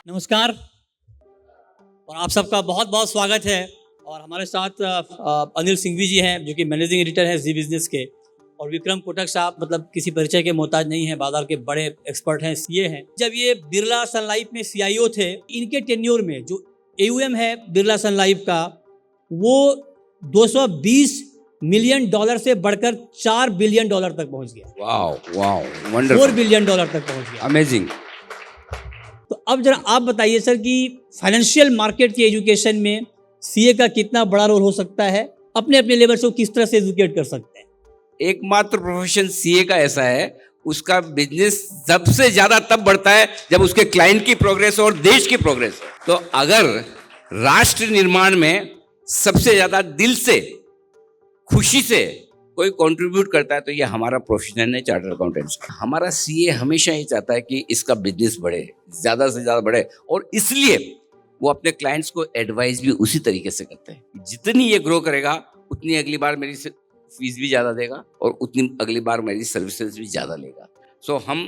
नमस्कार और आप सबका बहुत बहुत स्वागत है। और हमारे साथ अनिल सिंघवी जी हैं जो कि मैनेजिंग एडिटर हैं जी बिजनेस के, और विक्रम कोटक साहब मतलब किसी परिचय के मोहताज नहीं हैं, बाजार के बड़े एक्सपर्ट हैं, सीए हैं। जब ये बिरला सन लाइफ में सीआईओ थे, इनके टेन्योर में जो एयूएम है बिरला सन लाइफ का, वो 220 मिलियन डॉलर से बढ़कर 4 बिलियन डॉलर तक पहुंच गया। वाओ वंडरफुल, 4 बिलियन डॉलर तक पहुंच गया। अमेजिंग। तो अब जरा आप बताइए सर कि फाइनेंशियल मार्केट की एजुकेशन में सीए का कितना बड़ा रोल हो सकता है, अपने अपने लेवल से वो किस तरह से एजुकेट कर सकते हैं। एकमात्र प्रोफेशन सीए का ऐसा है, उसका बिजनेस सबसे ज्यादा तब बढ़ता है जब उसके क्लाइंट की प्रोग्रेस और देश की प्रोग्रेस हो। तो अगर राष्ट्र निर्माण में सबसे ज्यादा दिल से, खुशी से कोई कंट्रीब्यूट करता है तो ये हमारा प्रोफेशन है, चार्टर्ड अकाउंटेंट्स का। हमारा सीए हमेशा ये चाहता है कि इसका बिजनेस बढ़े, ज्यादा से ज्यादा बढ़े, और इसलिए वो अपने क्लाइंट्स को एडवाइस भी उसी तरीके से करते हैं। जितनी ये ग्रो करेगा उतनी अगली बार मेरी फीस भी ज्यादा देगा और उतनी अगली बार मेरी सर्विसेज भी ज्यादा लेगा। सो हम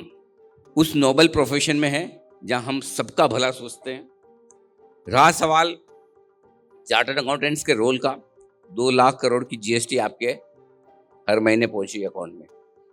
उस नोबल प्रोफेशन में हैं जहां हम सबका भला सोचते हैं। रहा सवाल चार्टर्ड अकाउंटेंट्स के रोल का, 2 लाख करोड़ की जीएसटी आपके हर महीने पहुंची अकाउंट में।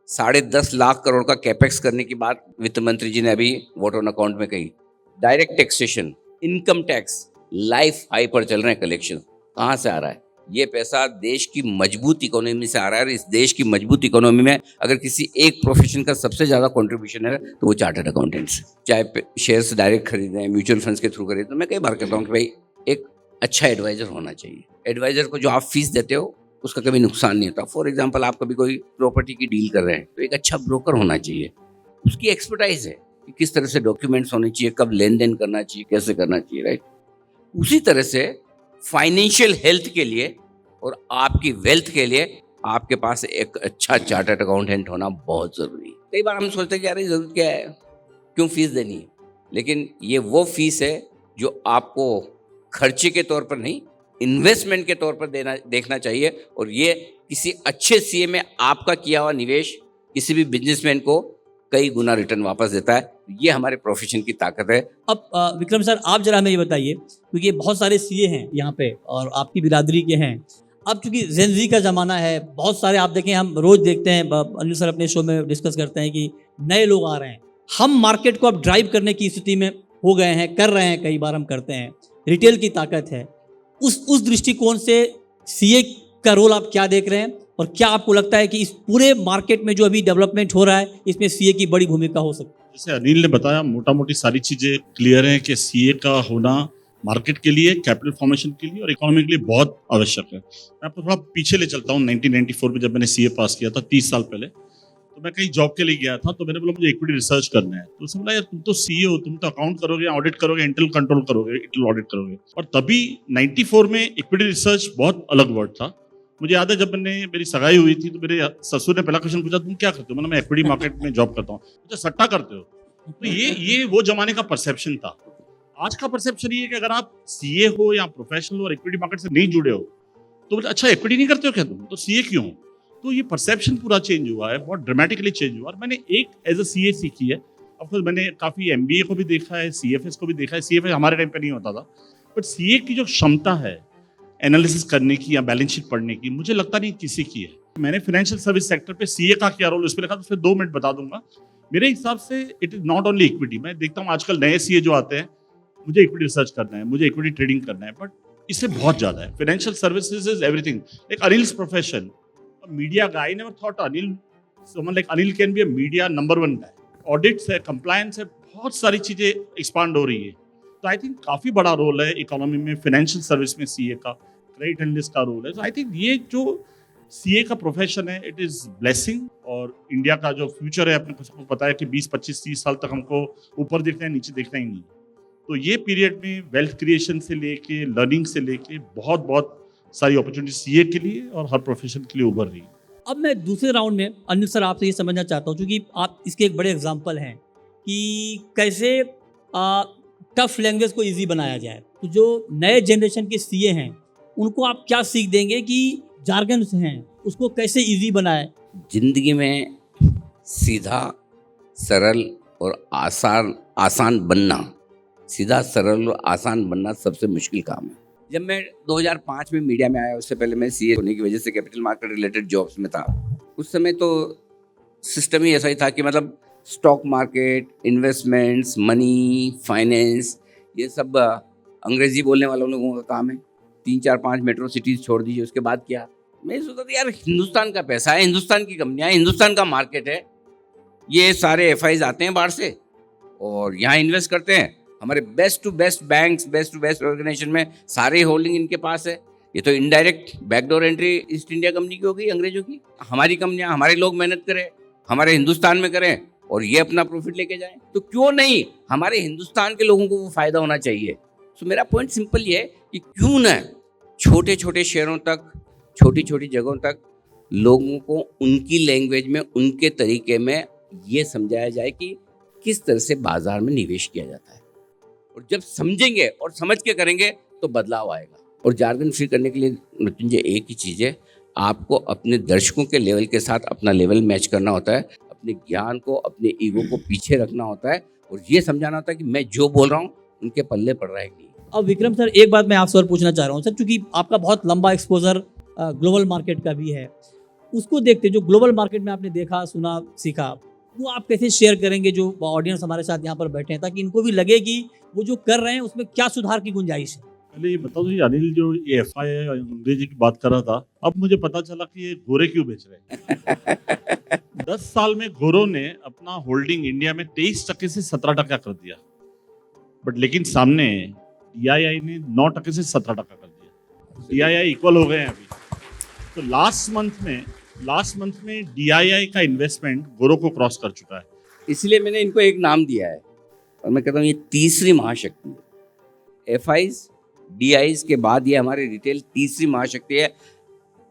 10.5 लाख करोड़ का कैपेक्स करने की बात वित्त मंत्री जी ने अभी वोट ऑन अकाउंट में कही। Direct taxation, income tax life high पर चल रहे हैं। कलेक्शन कहाँ से आ रहा है? ये पैसा देश की मजबूत इकोनॉमी से आ रहा है। और इस देश की मजबूत इकोनॉमी में अगर किसी एक प्रोफेशन का सबसे ज्यादा कंट्रीब्यूशन है तो वो चार्टर्ड अकाउंटेंट्स। चाहे शेयर्स डायरेक्ट खरीदें, म्यूचुअल फंड्स के थ्रू खरीदें, तो मैं कई बार कहता हूँ कि भाई एक अच्छा एडवाइजर होना चाहिए। एडवाइजर को जो आप फीस देते हो उसका कभी नुकसान नहीं होता। फॉर एग्जाम्पल, आप कभी कोई प्रॉपर्टी की डील कर रहे हैं तो एक अच्छा ब्रोकर होना चाहिए। उसकी एक्सपर्टाइज है कि किस तरह से डॉक्यूमेंट्स होने चाहिए, कब लेन देन करना चाहिए, कैसे करना चाहिए, राइट। उसी तरह से फाइनेंशियल हेल्थ के लिए और आपकी वेल्थ के लिए आपके पास एक अच्छा चार्टर्ड अकाउंटेंट होना बहुत जरूरी है। कई बार हम सोचते हैं कि यार ये जरूरत क्या है, क्यों फीस देनी है, लेकिन ये वो फीस है जो आपको खर्चे के तौर पर नहीं, इन्वेस्टमेंट के तौर पर देखना चाहिए। और ये किसी अच्छे सीए में आपका किया हुआ निवेश किसी भी बिजनेसमैन को कई गुना रिटर्न वापस देता है। ये हमारे प्रोफेशन की ताकत है। अब विक्रम सर, आप जरा हमें ये बताइए, क्योंकि बहुत सारे सीए हैं यहाँ पे और आपकी बिरादरी के हैं। अब चूंकि जेनजी का ज़माना है, बहुत सारे आप देखें, हम रोज़ देखते हैं, अनिल सर अपने शो में डिस्कस करते हैं कि नए लोग आ रहे हैं। हम मार्केट को अब ड्राइव करने की स्थिति में हो गए हैं, कर रहे हैं, कई बार हम करते हैं। रिटेल की ताकत है। उस दृष्टिकोण से सीए का रोल आप क्या देख रहे हैं, और क्या आपको लगता है कि इस पूरे मार्केट में जो अभी डेवलपमेंट हो रहा है इसमें सीए की बड़ी भूमिका हो सकती है? जैसे अनिल ने बताया, मोटा मोटी सारी चीजें क्लियर हैं कि सीए का होना मार्केट के लिए, कैपिटल फॉर्मेशन के लिए और इकोनॉमी के लिए बहुत आवश्यक है। मैं आपको थोड़ा पीछे ले चलता हूँ। 1994 में जब मैंने सीए पास किया था, 30 साल पहले, तो मैं कहीं जॉब के लिए गया था। तो मैंने बोला मुझे इक्विटी रिसर्च करना है। तो उसने बोला यार तुम तो सीए हो, तुम तो अकाउंट करोगे, ऑडिट करोगे, इंटरनल कंट्रोल करोगे, इंटरनल ऑडिट करोगे। और तभी 94 में इक्विटी रिसर्च बहुत अलग वर्ड था। मुझे याद है जब मेरी सगाई हुई थी तो मेरे ससुर ने पहला क्वेश्चन पूछा, तुम क्या करते हो? मैंने, मैं इक्विटी मार्केट में जॉब करता हूँ। अच्छा, सट्टा करते हो? तो ये वो जमाने का परसेप्शन था। आज का परसेप्शन ये है कि अगर आप सीए हो या प्रोफेशनल हो और इक्विटी मार्केट से नहीं जुड़े हो तो अच्छा इक्विटी नहीं करते हो क्या तुम, तो सीए क्यों हो? तो ये परसेप्शन पूरा चेंज हुआ है, बहुत ड्रामेटिकली चेंज हुआ है। मैंने एक एज अ सीए सीखी है। ऑफकोर्स मैंने काफ़ी एमबीए को भी देखा है, सीएफएस को भी देखा है। सीएफएस हमारे टाइम पे नहीं होता था, बट सीए की जो क्षमता है एनालिसिस करने की या बैलेंस शीट पढ़ने की, मुझे लगता नहीं किसी की है। मैंने फाइनेंशियल सर्विस सेक्टर पे सीए का क्या रोल उस पर लिखा, तो उसमें 2 मिनट बता दूंगा। मेरे हिसाब से it is not only equity. मैं देखता हूँ आजकल नए सीए जो आते हैं, मुझे इक्विटी रिसर्च करना है, मुझे इक्विटी ट्रेडिंग करना है, बट इससे बहुत ज्यादा है। Financial services is everything. Like Anil's profession, media guy, I never thought someone like Anil can be a media number 1 guy. Audits है, कंप्लायंस है, बहुत सारी चीजें एक्सपांड हो रही है। तो आई थिंक काफी बड़ा रोल है इकोनॉमी में, फाइनेंशियल सर्विस में सीए का, क्रेडिट एनालिस्ट का रोल है। तो आई थिंक ये जो सीए का प्रोफेशन है, इट इज ब्लेसिंग। और इंडिया का जो फ्यूचर है, अपने सबको पता है कि 20, 25, 30 साल तक हमको ऊपर देखना है, नीचे देखना ही नहीं। तो ये पीरियड में वेल्थ क्रिएशन से लेके, लर्निंग से लेके बहुत बहुत सारी अपॉर्चुनिटी सीए के लिए और हर प्रोफेशन के लिए उभर रही है। अब मैं दूसरे राउंड में अनिल सर आपसे ये समझना चाहता हूँ, क्योंकि आप इसके एक बड़े एग्जाम्पल हैं कि कैसे टफ लैंग्वेज को इजी बनाया जाए। तो जो नए जनरेशन के सीए हैं उनको आप क्या सीख देंगे कि जार्गन्स हैं उसको कैसे इजी बनाए? जिंदगी में सीधा, सरल और आसान बनना सीधा सरल और आसान बनना सबसे मुश्किल काम है। जब मैं 2005 में मीडिया में आया, उससे पहले मैं सीए होने की वजह से कैपिटल मार्केट रिलेटेड जॉब्स में था। उस समय तो सिस्टम ही ऐसा ही था कि मतलब stock market, investments, money, finance, ये सब अंग्रेजी बोलने वालों लोगों का काम है। 3, 4, 5 मेट्रो सिटीज़ छोड़ दीजिए, उसके बाद क्या। मैं सोचता था यार हिंदुस्तान का पैसा है, हिंदुस्तान की कंपनियां, हिंदुस्तान का मार्केट है, ये सारे एफआईज आते हैं बाहर से और यहाँ इन्वेस्ट करते हैं। हमारे best to best banks, best to best organisation में सारे होल्डिंग इनके पास है। ये तो indirect backdoor entry East India Company की हो गई, अंग्रेजों की। हमारी कंपनियां, हमारे लोग मेहनत करें, हमारे हिंदुस्तान में करें और ये अपना प्रॉफिट लेके जाएं, तो क्यों नहीं हमारे हिंदुस्तान के लोगों को वो फायदा होना चाहिए। तो मेरा पॉइंट सिंपल ये है कि क्यों ना छोटे छोटे शहरों तक, छोटी छोटी जगहों तक लोगों को उनकी लैंग्वेज में, उनके तरीके में ये समझाया जाए कि किस तरह से बाजार में निवेश किया जाता है। और जब समझेंगे और समझ के करेंगे तो बदलाव आएगा। और जार्गन फ्री करने के लिए मृत्युंजय एक ही चीज़ है, आपको अपने दर्शकों के लेवल के साथ अपना लेवल मैच करना होता है, अपने ज्ञान को, अपने ईगो को पीछे रखना होता है और ये समझाना होता है कि मैं जो बोल रहा हूँ उनके पल्ले पड़ रहा है कि नहीं। अब विक्रम सर, एक बात मैं आपसे और पूछना चाह रहा हूँ सर, क्योंकि आपका बहुत लंबा एक्सपोजर ग्लोबल मार्केट का भी है, उसको देखते जो ग्लोबल मार्केट में आपने देखा, सुना, सीखा, वो आप कैसे शेयर करेंगे जो ऑडियंस हमारे साथ यहाँ पर बैठे हैं, ताकि इनको भी लगे कि वो जो कर रहे हैं उसमें क्या सुधार की गुंजाइश है। पहले ये बताओ जी, अनिल जो ये एफआई है अंग्रेजी की बात कर रहा था, अब मुझे पता चला कि ये गोरे क्यों बेच रहे हैं। 10 साल में गोरों ने अपना होल्डिंग इंडिया में 23% से 17% कर दिया, बट लेकिन सामने DII ने 9% से 17% कर दिया। DII इक्वल हो गए हैं अभी। तो लास्ट मंथ में DII का इन्वेस्टमेंट गोरों को क्रॉस कर चुका है। इसलिए मैंने इनको एक नाम दिया है और मैं कहता हूँ ये तीसरी महाशक्ति है। एफआईज, DIs के बाद ये हमारी रिटेल तीसरी महाशक्ति है।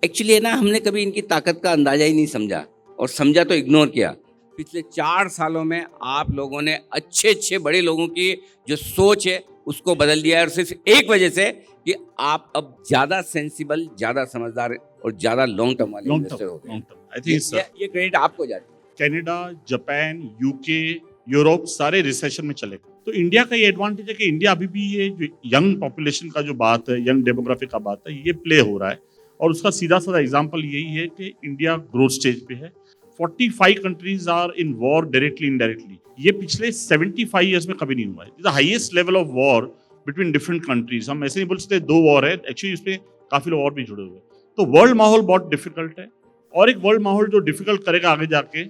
एक्चुअली है ना, हमने कभी इनकी ताकत का अंदाजा ही नहीं समझा, और समझा तो इग्नोर किया। पिछले 4 सालों में आप लोगों ने अच्छे बड़े लोगों की जो सोच है उसको बदल दिया है, और सिर्फ एक वजह से कि आप अब ज्यादा सेंसिबल, ज्यादा समझदार और ज्यादा लॉन्ग टर्म वाले इन्वेस्टर हो गए। आई थिंक ये क्रेडिट आपको जाता है। कनाडा, जापान, यूके, यूरोप सारे रिसेशन में चले गए। तो इंडिया का ये एडवांटेज है कि इंडिया अभी भी ये जो यंग पॉपुलेशन का जो बात है, यंग डेमोग्राफिक का बात है, ये प्ले हो रहा है। और उसका सीधा साधा एग्जांपल यही है कि इंडिया ग्रोथ स्टेज पे है। 45 countries are in war directly indirectly. ये पिछले 75 ईयर्स में कभी नहीं हुआ है। The highest level of war between different countries. हम ऐसे नहीं बोल सकते 2 वॉर है, एक्चुअली इसमें काफी लोग और भी जुड़े हुए हैं। तो वर्ल्ड माहौल बहुत डिफिकल्ट है, और एक वर्ल्ड माहौल जो डिफिकल्ट करेगा आगे जाके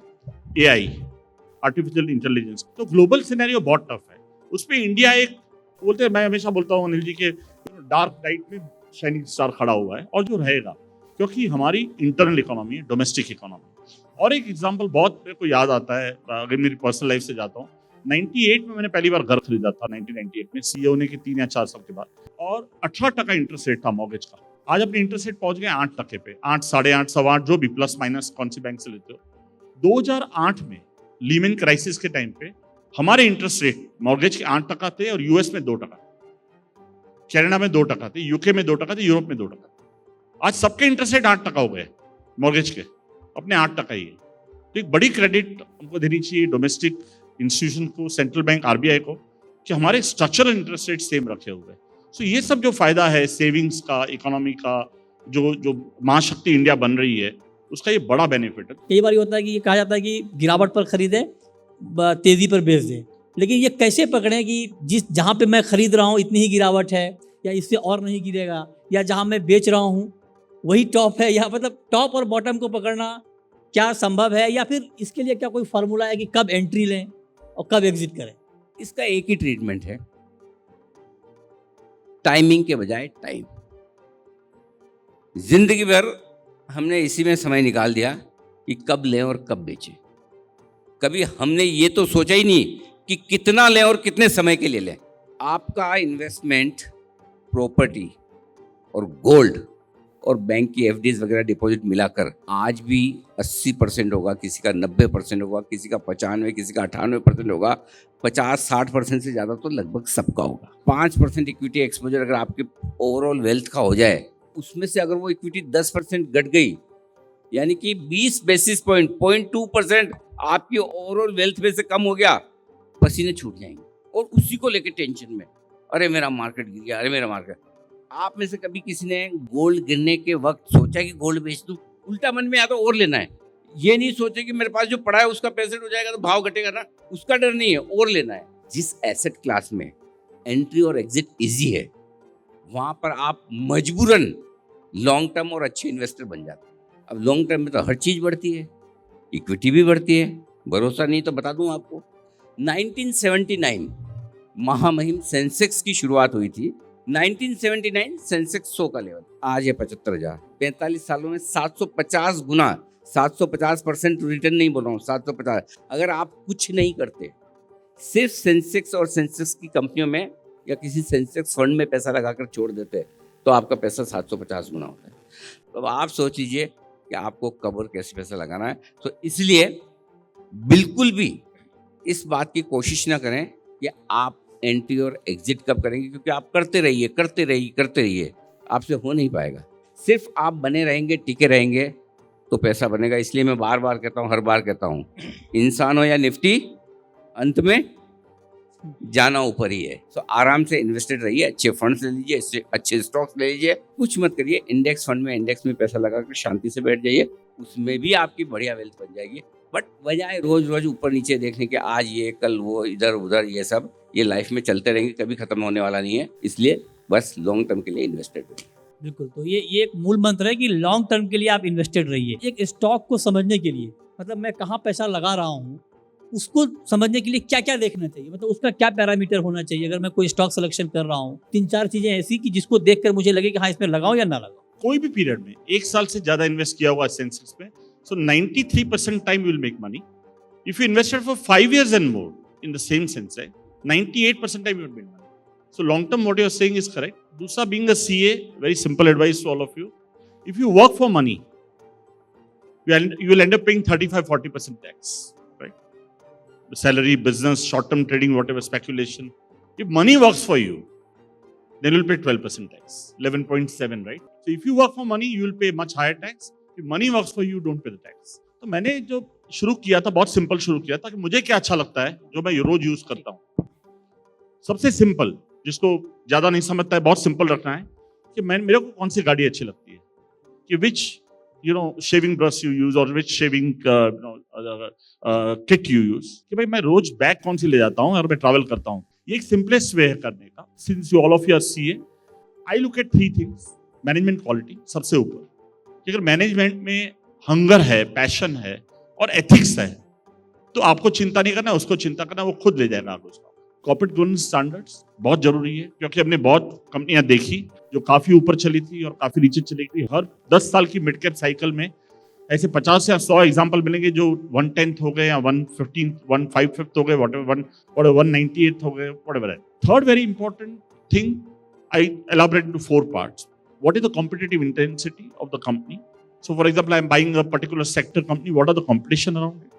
AI, आर्टिफिशियल इंटेलिजेंस। तो ग्लोबल सिनेरियो बहुत टफ है। उसमें इंडिया एक बोलते हैं, मैं हमेशा बोलता हूँ अनिल जी के डार्क नाइट में शाइनिंग स्टार खड़ा हुआ है, और जो रहेगा, क्योंकि हमारी इंटरनल इकोनॉमी है, डोमेस्टिक इकोनॉमी। और एक एग्जांपल बहुत मेरे को याद आता है, अगर मेरी पर्सनल लाइफ से जाता हूँ, 98 में मैंने पहली बार घर खरीदा था, 1998 में, सीए होने के 3 या 4 साल के बाद, और 18% इंटरेस्ट रेट था मॉर्गेज का। आज अपने इंटरेस्ट रेट पहुंच गए 8% पे, 8, 8.5, 8.25, जो भी प्लस माइनस कौन सी बैंक से लेते हो। 2008 में लीमन क्राइसिस के टाइम पे हमारे इंटरेस्ट रेट मॉर्गेज के 8% थे, और यूएस में 2%, कनाडा में 2% थे, यूके में 2% थे, यूरोप में 2%। आज सबके इंटरेस्ट रेट 8% हो गए मॉर्गेज के, अपने 8% ही है। तो एक बड़ी क्रेडिट हमको देनी चाहिए डोमेस्टिक इंस्टीट्यूशन को, सेंट्रल बैंक RBI को, कि हमारे स्ट्रक्चरल इंटरेस्ट रेट सेम रखे हुए। सो ये सब जो फायदा है सेविंग्स का, इकोनॉमी का, जो महाशक्ति इंडिया बन रही है, उसका ये बड़ा बेनिफिट है। कई बार होता है कि ये कहा जाता है कि गिरावट पर खरीदे, तेजी पर बेच दे, लेकिन ये कैसे पकड़ें कि जहाँ पे मैं खरीद रहा हूँ इतनी ही गिरावट है, या इससे और नहीं गिरेगा, या जहाँ मैं बेच रहा हूँ वही टॉप है, या मतलब टॉप और बॉटम को पकड़ना क्या संभव है, या फिर इसके लिए क्या कोई फार्मूला है कि कब एंट्री लें और कब एग्जिट करें? इसका एक ही ट्रीटमेंट है, टाइमिंग के बजाय टाइम। जिंदगी भर हमने इसी में समय निकाल दिया कि कब लें और कब बेचें। कभी हमने ये तो सोचा ही नहीं कि कितना लें और कितने समय के लिए लें। आपका इन्वेस्टमेंट प्रॉपर्टी और गोल्ड और बैंक की FDs वगैरह डिपॉजिट मिलाकर आज भी 80% होगा, किसी का 90% होगा, किसी का 95%, किसी का 98% होगा, 50-60% से ज़्यादा तो लगभग सबका होगा। 5% इक्विटी एक्सपोजर अगर आपके ओवरऑल वेल्थ का हो जाए, उसमें से अगर वो इक्विटी 10% घट गई, यानी कि 20 बेसिस पॉइंट 0.2% आपकी ओवरऑल वेल्थ में से कम हो गया, पसीने छूट जाएंगे। और उसी को लेके टेंशन में, अरे मेरा मार्केट गिर गया, अरे मेरा मार्केट। आप में से कभी किसी ने गोल्ड गिरने के वक्त सोचा कि गोल्ड बेच दूं? उल्टा मन में या तो और लेना है, ये नहीं सोचे कि मेरे पास जो पड़ा है उसका पैसे हो जाएगा तो भाव घटेगा ना, उसका डर नहीं है, और लेना है। जिस एसेट क्लास में एंट्री और एग्जिट इजी है, वहां पर आप मजबूरन लॉन्ग टर्म और अच्छे इन्वेस्टर बन जाते हैं। अब लॉन्ग टर्म में तो हर चीज बढ़ती है, इक्विटी भी बढ़ती है, भरोसा नहीं तो बता दूं आपको, 1979 महामहिम सेंसेक्स की शुरुआत हुई थी। 1979 सेंसेक्स 100 का लेवल, आज है 75,000। 45 सालों में 750 गुना, 750% रिटर्न नहीं बोल रहा हूँ, 750। अगर आप कुछ नहीं करते, सिर्फ सेंसेक्स और सेंसेक्स की कंपनियों में या किसी सेंसेक्स फंड में पैसा लगाकर छोड़ देते, तो आपका पैसा 750 गुना होता है। तो अब आप सोच लीजिए कि आपको कब और कैसे पैसा लगाना है। तो इसलिए बिल्कुल भी इस बात की कोशिश ना करें कि आप एंट्री और एग्जिट कब करेंगे, क्योंकि आप करते रहिए, आपसे हो नहीं पाएगा। सिर्फ आप बने रहेंगे, टिके रहेंगे तो पैसा बनेगा। इसलिए मैं बार बार कहता हूँ, हर बार कहता हूँ, इंसान हो या निफ्टी, अंत में जाना ऊपर ही है। तो आराम से इन्वेस्टेड रहिए, अच्छे फंड्स ले लीजिए, अच्छे स्टॉक्स ले लीजिए, कुछ मत करिए। इंडेक्स फंड में, इंडेक्स में पैसा लगाकर शांति से बैठ जाइए, उसमें भी आपकी बढ़िया वेल्थ बन जाएगी। बट बजाय रोज रोज ऊपर नीचे देखने के, आज ये कल वो, इधर उधर, ये सब ये लाइफ में चलते रहेंगे, कभी खत्म होने वाला नहीं है। इसलिए बस लॉन्ग टर्म के लिए इन्वेस्टेड रहिए। बिल्कुल, तो ये एक मूल मंत्र है कि लॉन्ग टर्म के लिए आप इन्वेस्टेड रहिए। एक स्टॉक को समझने के लिए, मतलब मैं कहाँ पैसा लगा रहा हूँ, उसको समझने के लिए क्या क्या देखना चाहिए, मतलब उसका क्या पैरामीटर होना चाहिए। अगर मैं कोई स्टॉक सिलेक्शन कर रहा हूँ, 3-4 चीजें ऐसी कि जिसको देखकर मुझे लगे कि हाँ इसमें लगाऊं या ना लगाऊं। कोई भी पीरियड में 1 साल से ज्यादा इन्वेस्ट किया हुआ सेंसेक्स पे, so 93% time you will make money. If you invested for 5 years and more in the same Sensex, 98% time you will make money. So long term what you are saying is correct. दूसरा, being a CA, very simple advice to all of you. If you work for money, you will end up paying 35-40% tax, right? The salary, business, short-term trading, whatever, speculation. If money works for you, then you will pay 12% tax, 11.7, right? So if you work for money, you will pay much higher tax. If money works for you, don't pay the tax. तो मैंने जो शुरू किया था, बहुत simple शुरू किया था कि मुझे क्या अच्छा लगता है, जो मैं रोज यूज करता हूँ। सबसे सिंपल, जिसको ज्यादा नहीं समझता है, बहुत सिंपल रखना है कि मेरे को कौन सी गाड़ी अच्छी लगती है, कि विच शेविंग ब्रश यू यूज और विच शेविंग किट यू यूज, कि भाई मैं रोज बैग कौन सी ले जाता हूँ और मैं ट्रैवल करता हूँ। ये एक सिंपलेस्ट वे है करने का। Since you all of you are CA, I look at 3 things. Management quality सबसे ऊपर, कि अगर मैनेजमेंट में हंगर है, पैशन है और एथिक्स है, तो आपको चिंता नहीं करना, उसको चिंता करना, वो खुद ले जाएगा आगे उसका। कॉर्पोरेट गवर्नेंस स्टैंडर्ड्स बहुत जरूरी है, क्योंकि हमने बहुत कंपनियां देखी जो काफी ऊपर चली थी और काफी नीचे चली गई। हर 10 साल की मिड कैप साइकिल में ऐसे 50 या 100 एग्जांपल मिलेंगे जो 1/10 हो गए या 1/15, 1/5 हो गए, whatever, 198 हो गए, whatever. Third very important thing, I elaborate into 4 parts. What is the competitive intensity of the company? So for example, I am buying a particular sector company. What are the competition around it?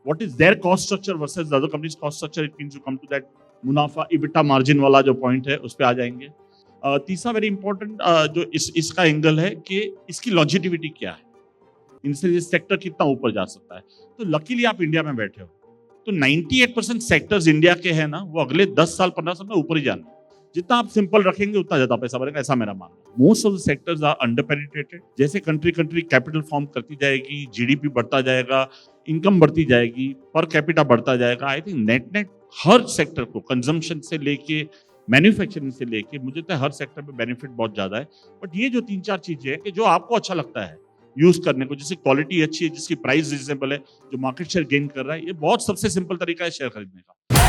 What is their cost structure versus the other company's cost structure? It means you come to that मुनाफा EBITDA margin वाला जो point है उस पे आ जाएंगे। तीसरा very important जो इसका एंगल है कि इसकी लॉन्जिटिविटी क्या है, इनसे ये सेक्टर कितना ऊपर जा सकता है। तो लकीली आप इंडिया में बैठे हो, तो 98% सेक्टर्स इंडिया के हैं ना, वो अगले 10 साल 15 साल में ऊपर ही जाना है। जितना आप सिंपल रखेंगे उतना ज्यादा पैसा बनेगा, ऐसा मेरा मानना है। Most of the sectors are under penetrated. जैसे कंट्री कैपिटल फॉर्म करती जाएगी, जीडीपी बढ़ता जाएगा, इनकम बढ़ती जाएगी, पर कैपिटा बढ़ता जाएगा, I think net her sector को, कंजम्पशन से लेके मैन्युफैक्चरिंग से लेके, मुझे लगता है हर सेक्टर में बेनिफिट बहुत ज्यादा है। बट ये जो 3-4 चीजें हैं कि जो आपको अच्छा लगता है यूज करने को, जिसकी क्वालिटी अच्छी है, जिसकी प्राइस रिजनेबल है, जो मार्केट शेयर गेन कर रहा है, ये बहुत सबसे सिंपल तरीका है शेयर खरीदने का।